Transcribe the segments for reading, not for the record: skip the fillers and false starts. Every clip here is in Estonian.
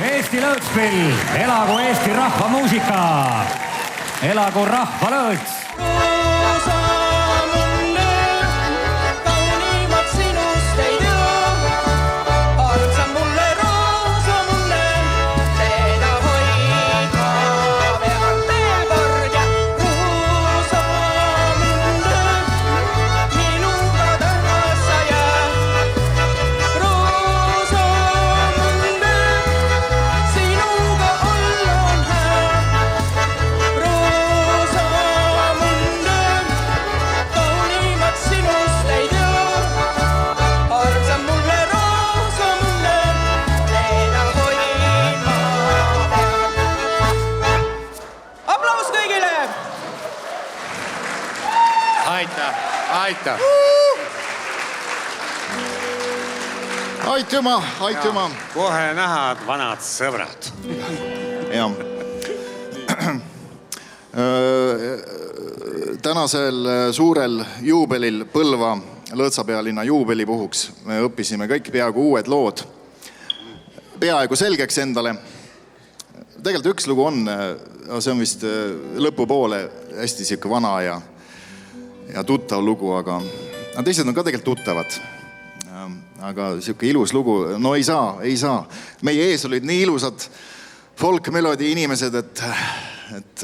Eesti lõõtspill, elagu Eesti rahvamuusika, elagu rahvalõõts. Aitäh. Aitüma. Kohe nähad, vanad sõbrad. Ja. Tänasel suurel juubelil, Põlva lõõtsapealinna juubeli puhuks me õppisime kõik peaaegu uued lood. Peaaegu selgeks endale. Tegelikult üks lugu on, see on vist lõpupoole hästi siuke vana ja tuttav lugu, aga teised on ka tegelikult tuttavad. Aga siuke ilus lugu, no ei saa. Meie ees olid nii ilusad folkmelodi inimesed, et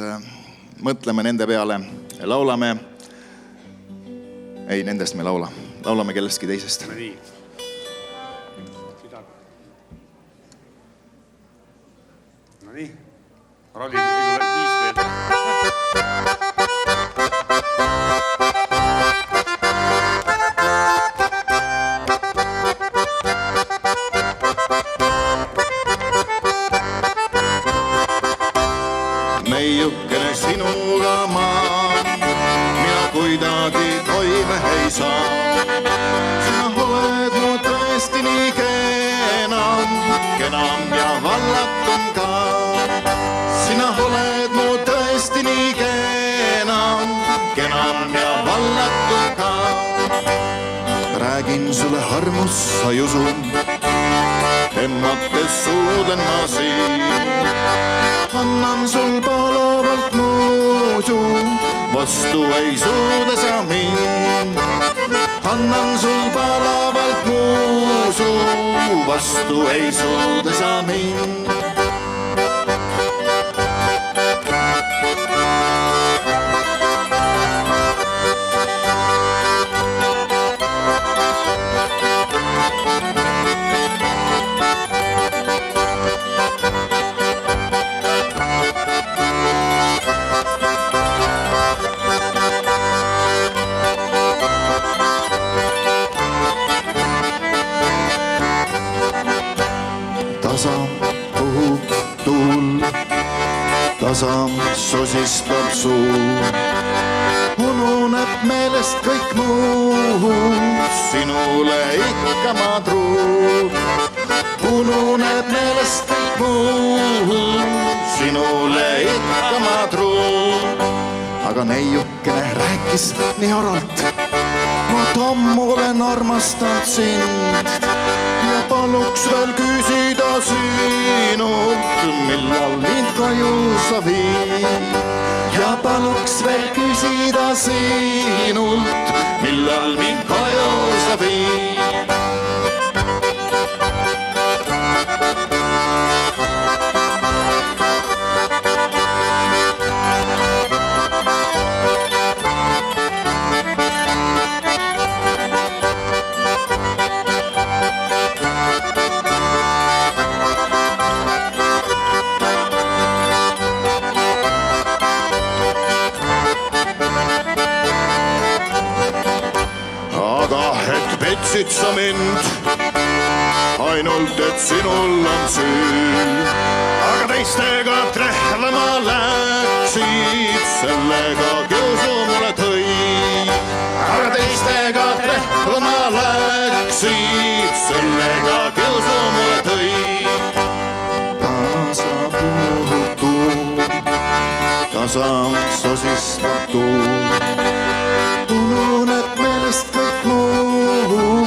mõtleme nende peale. Laulame, ei, nendest me laulame kellestki teisest. No nii, Ralli ei tule 5 veel. Neiukene sinuga maa, mina kuidagi toime ei saa. Sina oled mu tõesti nii kenam ja vallatum ka. Sina oled mu tõesti nii kenam ja vallatum ka. Räägin sulle harmus, sa ei usu, emmates suuden ma siin. Annan sul palavalt muusu, vastu ei suuda sa mind. Annan sul palavalt muusu, vastu ei suuda sa mind. Tasa sosistab suu, ununeb meelest kõik muu, sinule ikka ma truu. Ununeb meelest kõik muu, sinule ikka ma truu. Aga neiukene rääkis nii aralt, ma tammu olen armastanud sind ja paluks veel küsida sinult, millal mind koju sa viid. Ja paluks veel küsida sinult, millal mind koju sa viid. Petsid sa mind, ainult et sinul on süü. Aga teistega trehvama läksid, sellega kiusu mulle tõi. Aga teistega trehvama läksid, sellega kiusu mulle tõi. Tasa puhub tuu, tasa sosistab tuu. Ununeb meelest kõik muu,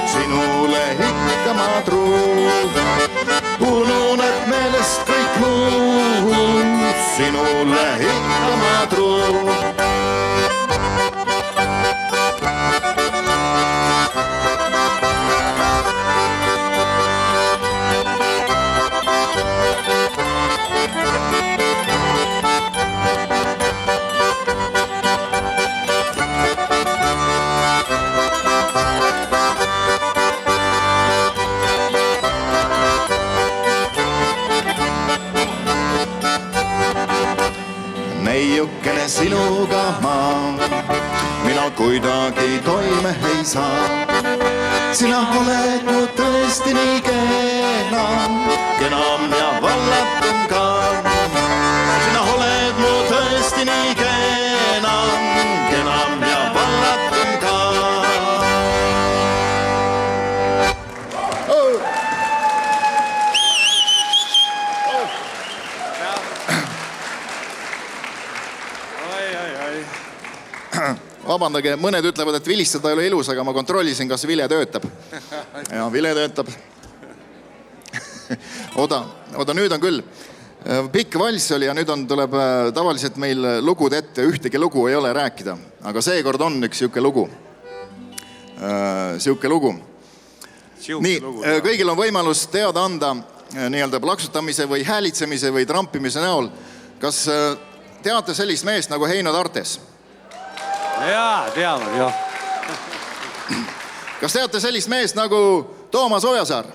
sinule ikka ma truu. Ununeb meelest piiukene sinuga ma. Mina kuidagi toime ei saa. Sina oled mu tõesti nii kenam ja vallatum ka. Sina oled mu tõesti nii kenam ja vallatum ka. Vabandage, mõned ütlevad, et vilistada ei ole ilus, aga ma kontrollisin, kas vile töötab. Ja vile töötab. Oda, nüüd on küll. Pikk valss oli ja nüüd tuleb tavaliselt meil lugud ette, ühtegi lugu ei ole rääkida. Aga seekord on üks siuke lugu. Nii, kõigil on võimalus teada anda nii-öelda plaksutamise või häälitsemise või trampimise näol. Kas teate sellist meest nagu Heino Tartes? Jaa, teavad, jah. Kas teate sellist meest nagu Toomas Ojasaar?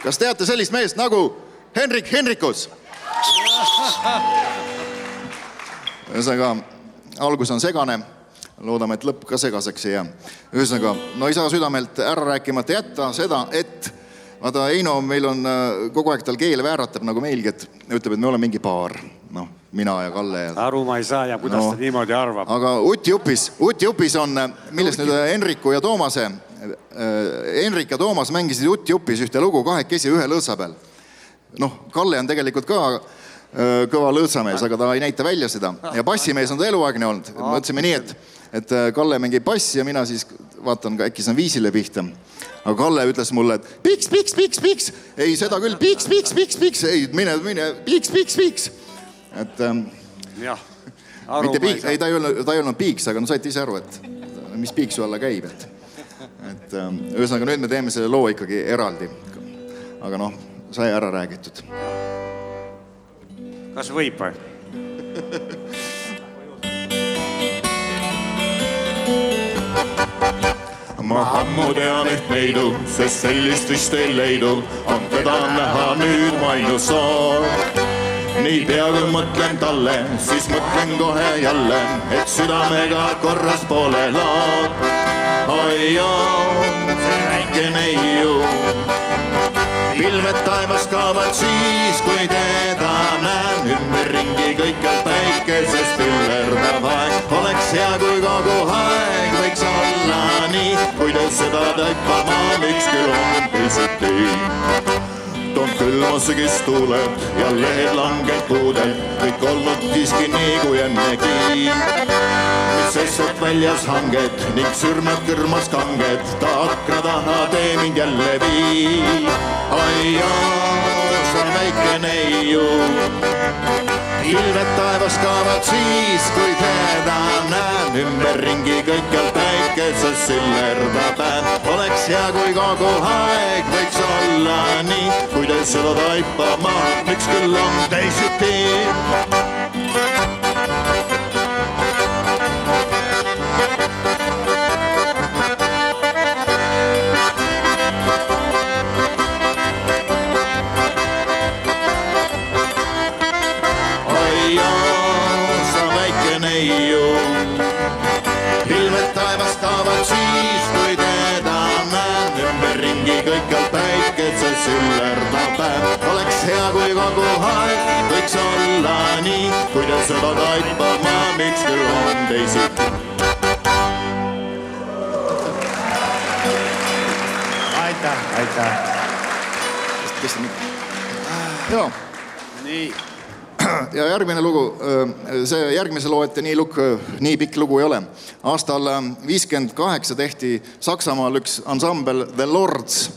Kas teate sellist meest nagu Henrik Henrikus? Ühesõnaga, algus on segane. Loodame, et lõpp ka segaseks ei jää. Ühesõnaga, no ei saa südamelt ära rääkimata jätta seda, et vaata, Heino, meil on kogu aeg tal keel vääratab nagu meilgi, et ütleb, et me oleme mingi paar. Noh, mina ja Kalle. Aru ma ei saa ja kuidas ta niimoodi arvab. Aga Uti Upis on, millest nüüd Henriku ja Toomase, Henrik ja Toomas mängisid Uti Upis ühte lugu kahekesi ühe lõõtsa peal. Noh, Kalle on tegelikult ka kõva lõõtsamees, aga ta ei näita välja seda. Ja bassimees on ta eluaegne olnud. Mõtlesime nii, et Kalle mängib bassi ja mina siis vaatan, äkki saan viisile pihta. Aga Kalle ütles mulle, et piks. Ei, seda küll, piks. Ei, mine, piks. Et, jah, mitte piiks, ei, ta ei olnud piiks, aga no saite ise aru, et mis piiksu alla käib. Et ühesõnaga nüüd me teeme selle loo ikkagi eraldi. Aga noh, sai ära räägitud. Kas võib või? Ma ammu tean, et neidu, sest sellist vist ei leidu. On teda näha nüüd mainus soov. Nii pea kui mõtlen talle, siis mõtlen kohe jälle, et südamega korras poole laad. Oi on see väike neiu. Pilved taevas kaavad siis, kui teda näen. Ümberringi kõikjal päikeses pillerdab aeg. Oleks hea, kui kogu aeg võiks olla nii, kuidas seda taipama, miks küll on teisiti. Toon külma sügistuuled ja lehed langed puuded, kõik olnud siiski nii kui ennegi. Mis sessot väljas hanged ning sürmed kõrmas kanged, ta akna taha tee mind jälle vii. Ai see väike neiu. Pilved taevas kaavad siis, kui teda näen. Ümberringi kõikjal päikeses sillerdab ään. Oleks hea, kui kogu aeg võiks olla nii, kuidas seda taipama, miks küll on teisiti. Pilved taevas kaavad siis, kui teda näen. Ümberringi kõikjal päikeses sillerdab ään. Oleks hea, kui kogu aeg võiks olla nii, kuidas seda taipama, miks küll on teisiti. Aitäh. Joo. Nii. Ja järgmine lugu, see järgmise loo ette nii pikk lugu ei ole. Aastal 58 tehti Saksamaal üks ansambel The Lords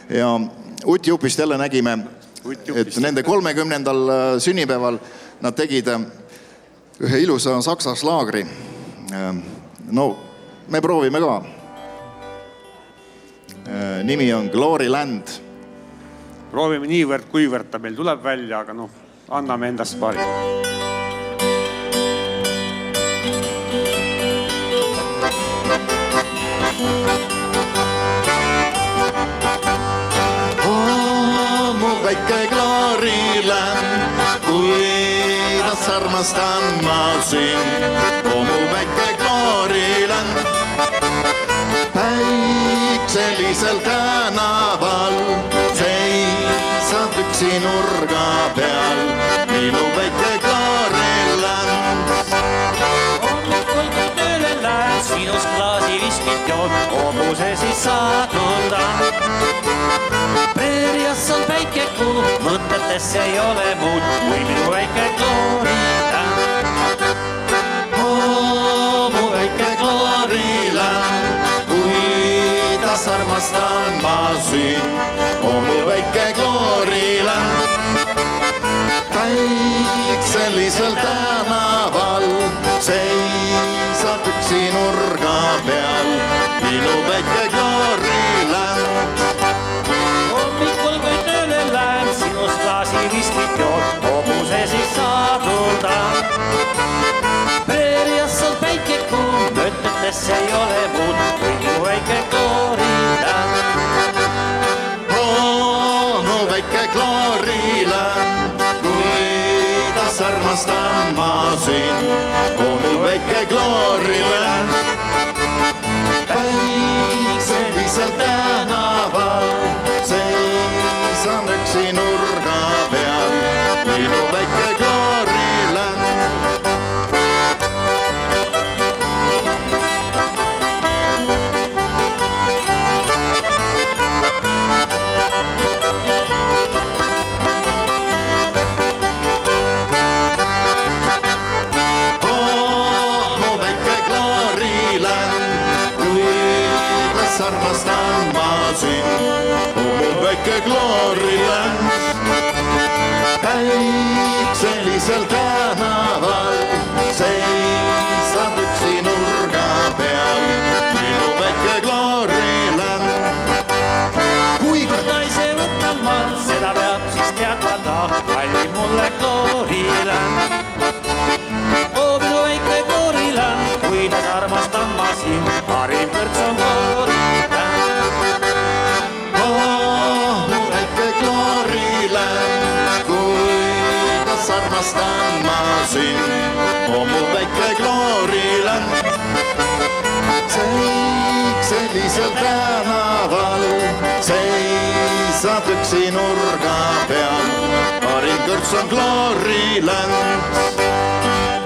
ja Uti Upist jälle nägime, et nende 30. sünnipäeval nad tegid ühe ilusa saksa slaagri. No, me proovime ka. Nimi on Glory Land. Proovime niivõrd, kuivõrd ta meil tuleb välja, aga noh, anname endast pari. Mu väike Glory Land, kui armastan ma sind, oo mu väike Klooriland. Päikselisel tänaval seisab üksi nurga peal minu väike Klooriland. Hommikul kui tööle lähed, sinus klaasi viskit joon, hobuse siis saadundan. Preerias on päike kuu, mõtetes ei ole muud kui minu väike Klooriland. Mu väike Klooriland, kuidas armastan ma sind, oo mu väike Klooriland. Päikselisel tänaval seisab üksi nurga peal minu väike Klooriland. Hommikul kui tööle lähed, sinus klaasi viskit joon, hobuse siis saadundan. Preerias on päike kuu, mõtetes ei ole muud kui minu väike Klooriland. Mu väike Klooriland, kuidas armastan ma sind, oo mu väike Klooriland. Päikselisel tänaval seisan üksi nurga peal minu väike Klooriland. Armastan ma sind, oo mu väike Klooriland. Päikselisel tänaval seisab üksi nurga peal minu väike Klooriland. Kui naise võtan ma, seda peab siis teadmata, kallib mulle Klooriland. Oo minu väike Klooriland, kuidas armastan ma sind, parim kõrts on Klooriland. Mu väike Klooriland, kuidas armastan ma sind, oo mu väike Klooriland. Päikselisel tänaval seisab üksi nurga peal, parim kõrts on Klooriland.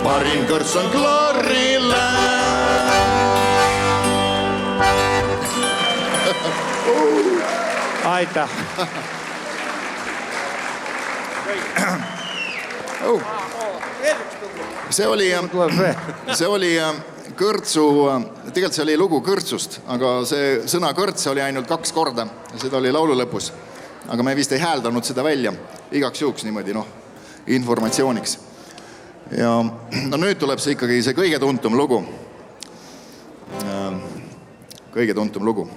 Parim kõrts on Klooriland. Aitäh. see oli kõrtsu, tegelikult see oli lugu kõrtsust, aga see sõna kõrts oli ainult 2 korda. Seda oli laulu lõpus. Aga me vist ei hääldanud seda välja. Igaks juhuks niimoodi, informatsiooniks. Ja nüüd tuleb see ikkagi see kõige tuntum lugu. Kõige tuntum lugu.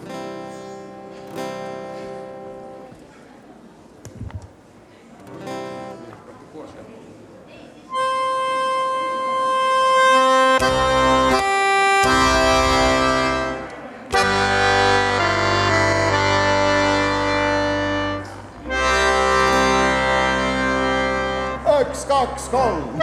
Üks, kaks, kolm.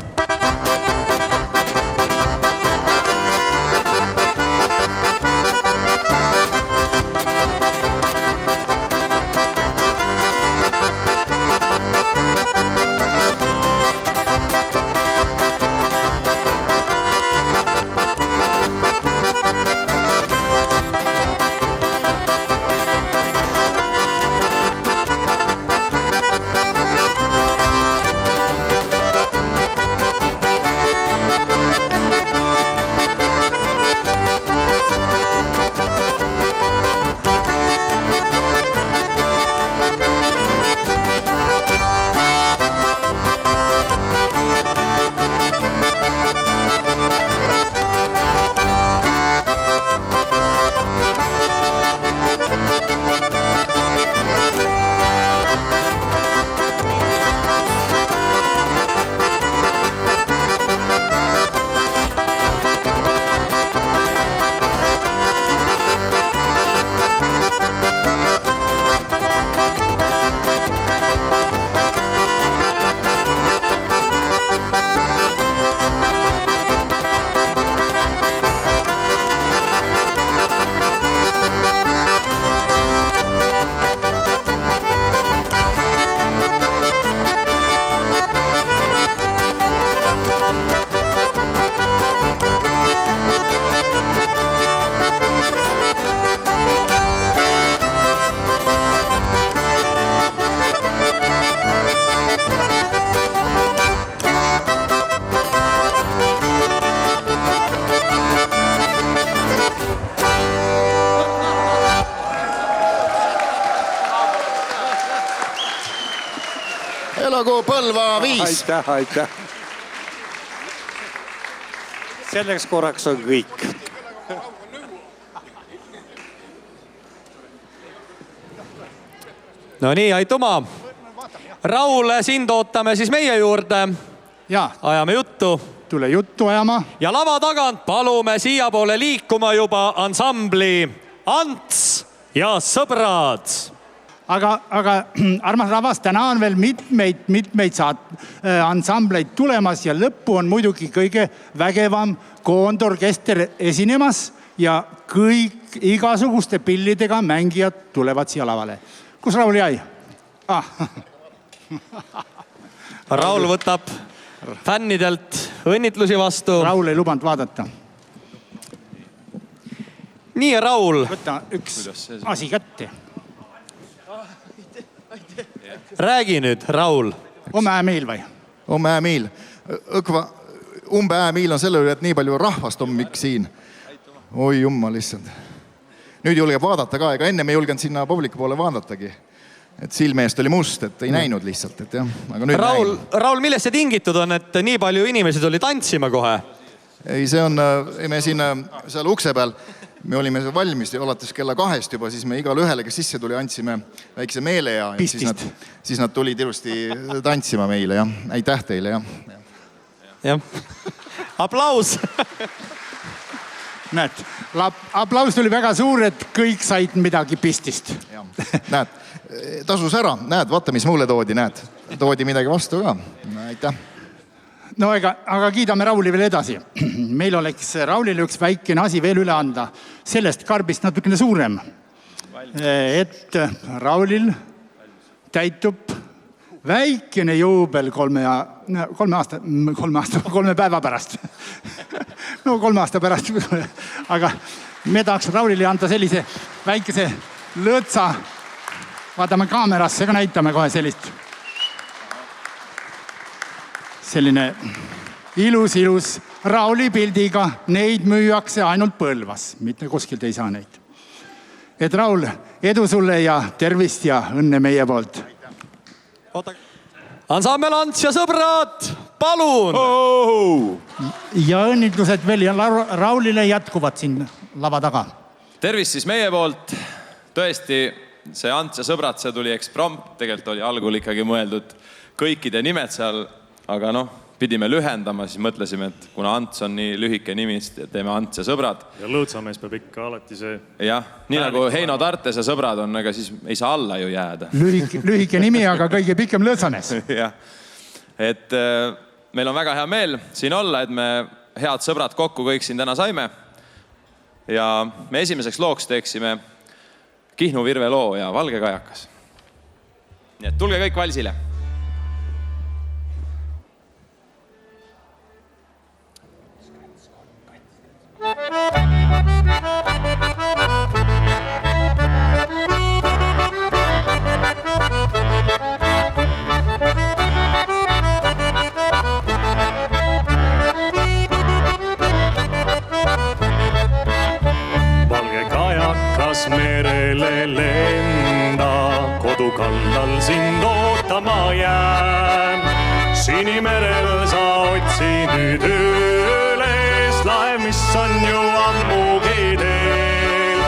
elagu Põlva 5. Aitäh. Selleks korraks on kõik. No nii, aituma. Raul, sind ootame siis meie juurde. Ja, Ajame juttu. tule juttu ajama. Ja lava tagant palume siia poole liikuma juba ansambli Ants ja sõbrad. Aga armas rahvas, täna on veel mitmeid ansambleid tulemas ja lõppu on muidugi kõige vägevam koondorkester esinemas ja kõik igasuguste pillidega mängijad tulevad siia lavale. Kus Raul jäi? Raul võtab fännidelt õnnitlusi vastu. Raul ei lubanud vaadata. Nii, Raul. Võta üks asi kätte. Räägi nüüd, Raul. Omäämiil või? Omäämiil. Õkva, umbäämiil on selle üle, et nii palju rahvast on miks siin. Oi jumma lihtsalt. Nüüd julgeb vaadata ka, ega enne me julgenud sinna publiku poole vaadatagi. Et silmeest oli must, et ei näinud lihtsalt. Et jah, aga nüüd Raul, millest see tingitud on, et nii palju inimesed oli tantsima kohe? Ei, see on, me siin seal ukse peal, me olime valmis alates kella 2 juba, siis me igale ühele, kes sisse tuli, andsime väikse meele ja siis nad tulid ilusti tantsima meile. Ja. Aitäh teile. Ja. Aplaus. Näed, aplaus tuli väga suur, et kõik said midagi pistist. Näed, tasus ära. Näed, vaata, mis mulle toodi. Näed, toodi midagi vastu ka. Aitäh. No aga kiidame Rauli veel edasi. Meil oleks Raulile üks väikene asi veel üle anda. Sellest karbist natukene suurem. Et Raulil täitub väikene juubel 3 päeva pärast. No 3 aasta pärast. Aga me tahaks Raulile anda sellise väikese lõõtsa. Vaatame kaamerasse, ka näitame kohe sellist. Selline ilus Rauli pildiga. Neid müüakse ainult Põlvas. Mitte kuskilt ei saa neid. Et Raul, edu sulle ja tervist ja õnne meie poolt. Ansambel Ants ja sõbrad, palun! Ja õnnitlused veel ja Raulile jätkuvad siin lava taga. Tervist siis meie poolt. Tõesti, see Ants ja sõbrad, see tuli eksprompt. Tegelikult oli algul ikkagi mõeldud kõikide nimed seal, aga pidime lühendama, siis mõtlesime, et kuna Ants on nii lühike nimi, siis teeme Ants ja sõbrad. Ja lõõtsamees peab ikka alati see... Jah, nii nagu Heino Tartes ja sõbrad on, aga siis ei saa alla ju jääda. Lühike nimi, aga kõige pikem lõõtsamees. Jah, et meil on väga hea meel siin olla, et me head sõbrad kokku kõik siin täna saime. Ja me esimeseks looks teeksime Kihnu Virve loo ja Valge kajakas. Nii et tulge kõik valsile. Valge kajakas merele lenda, kodu kallal sind ootama jään. Sinimerel sa otsi nüüd üles laev, mis on ju ammugi teel.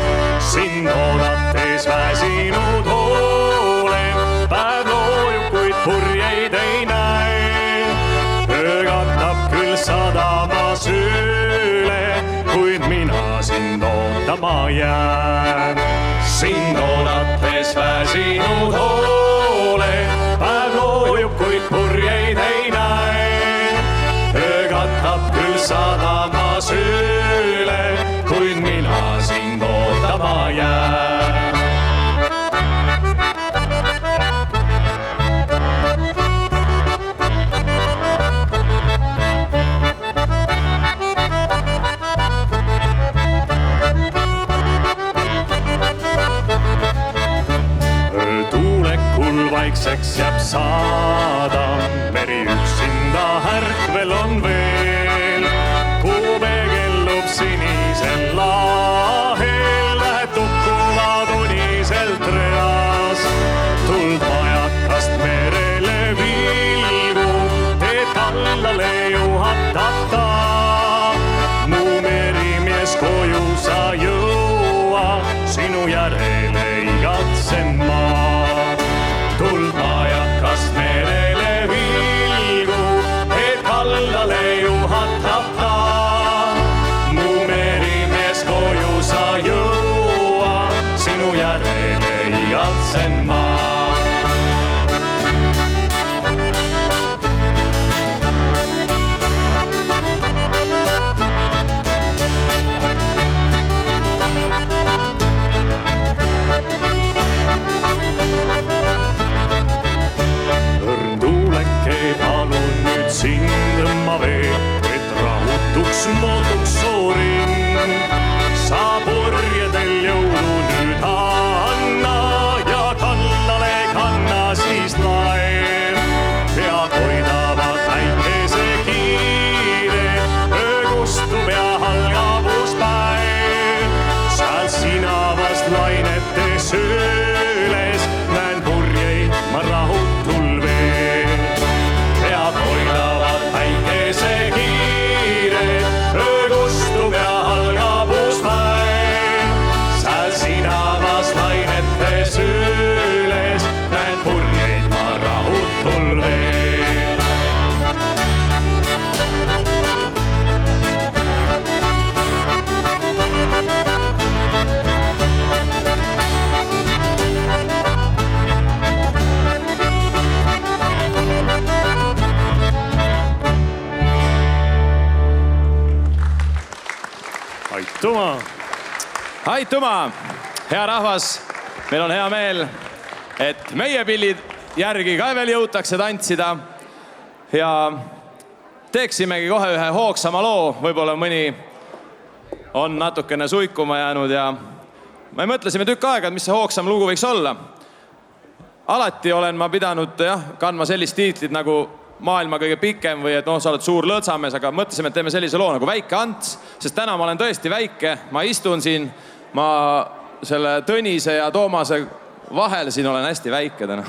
Sind oodates väsinud olen, päev loojub, kuid purjeid ei näe. Öö katab küll sadama süüle, kuid mina sind ootama jään. Sind oodates väsinud olen, päev loojub, kuid purjeid ei näe. Öö katab küll sadama süüle, kuid mina sind ootama jään. Tuulekul vaikseks jääb saada, meri üksinda ärkvel on veel. Kuu peegellub sinisel lahel, lähed tukkuvad uniselt reas. Tuld majakast merele viib. igatsen ma. Õrntuuleke palun nüüd sind tõmba vee, et rahutuks mooduks soorin. Sa purjedel jõulu nüüd anna ja kallale kanna siis lae. Pead hoidavad päikese kiire, öögustub ja halgavus päev. Seal sinavast lainete sööles näen purjeid ma rahutul veel. Pead hoidavad päikese kiire, öögustub ja halgavus päev. Seal sinavas lainete sööles näen purjeid ma rahutul veel. Aitüma! Aitüma! Hea rahvas, meil on hea meel, et meie pillid järgi ka veel jõutakse tantsida. Ja teeksimegi kohe ühe hoogsama loo, võib-olla mõni on natukene suikuma jäänud ja me mõtlesime tükk aega, et mis see hoogsam lugu võiks olla. Alati olen ma pidanud kandma sellist tiitlit nagu maailma kõige pikem või et sa oled suur lõõtsamees, aga mõtlesime, et teeme sellise loo nagu Väike Ants, sest täna ma olen tõesti väike, ma istun siin, ma selle Tõnise ja Toomase vahel siin olen hästi väike täna.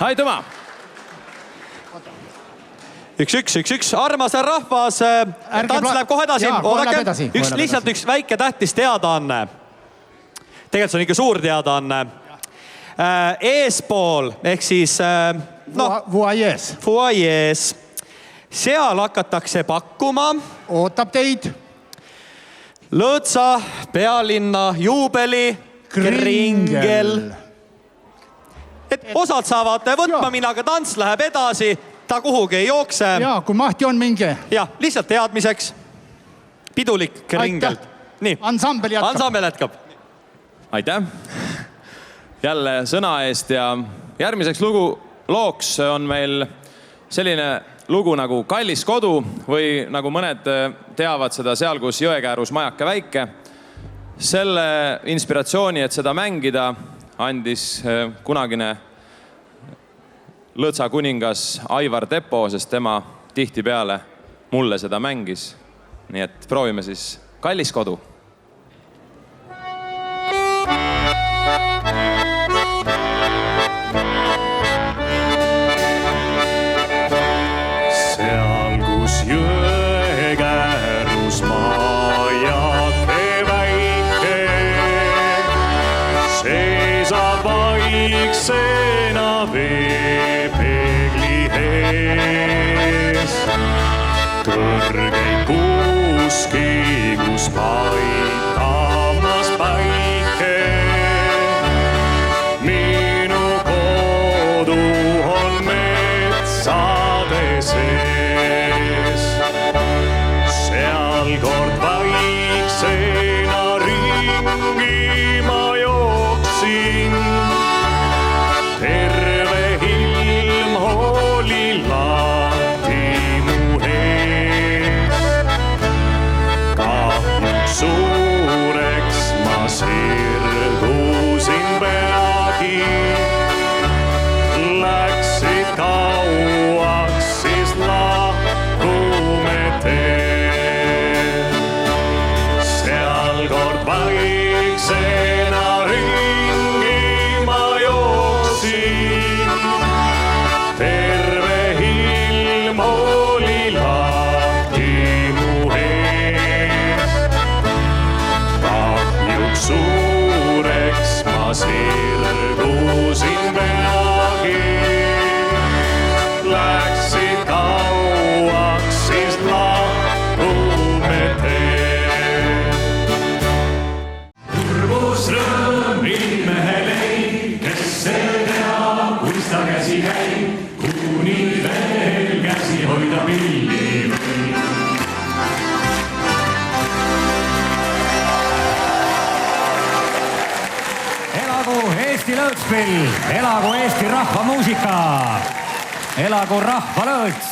Aitüma! Üks. Armas rahvas, tants läheb kohe edasi. Lihtsalt üks väike tähtis teadaanne. Tegelikult see on ikka suur teadaanne. Eespool, ehk siis Fuajees. Seal hakatakse pakkuma. Ootab teid. Lõõtsa pealinna juubeli kringel. et osad saavad võtma minna, aga tants läheb edasi, ta kuhugi ei jookse. Ja kui mahti on, minge. Ja, lihtsalt teadmiseks. Pidulik ringel. Nii. Ansambel jätkab. Ansambel jätkab. Aitäh jälle sõna eest ja järgmiseks looks on meil selline lugu nagu Kallis kodu või nagu mõned teavad seda seal, kus jõekäärus majake väike. Selle inspiratsiooni, et seda mängida, andis kunagine lõõtsa kuningas Aivar Tepo, sest tema tihtipeale mulle seda mängis. Nii et proovime siis Kallis kodu. Seal, kus jõekäärus majake väike, seisab vaiksena veepeegli ees. Kõrgeid kuuski, kus paitamas päike. Minu kodu on metsade sees. Seal kord vaiksena ringi ma jooksin. Terve ilm oli lahti mu ees. Kahjuks suureks ma sirgusin peagi. Läksid kauaks, siis lahkume teel. Seal kord vaiksena ringi ma jooksin. Terve ilm oli lahti mu ees. Kahjuks suureks ma sirgusin peagi. Läksid kauaks, siis lahkume teel. Kurbus rõõm ilmehel ei, kes see teab, kus ta käsi käib, kuni veel käsi hoida pilli või. Elagu Eesti lõõtspill, elagu Eesti rahvamuusika, elagu rahvalõõts.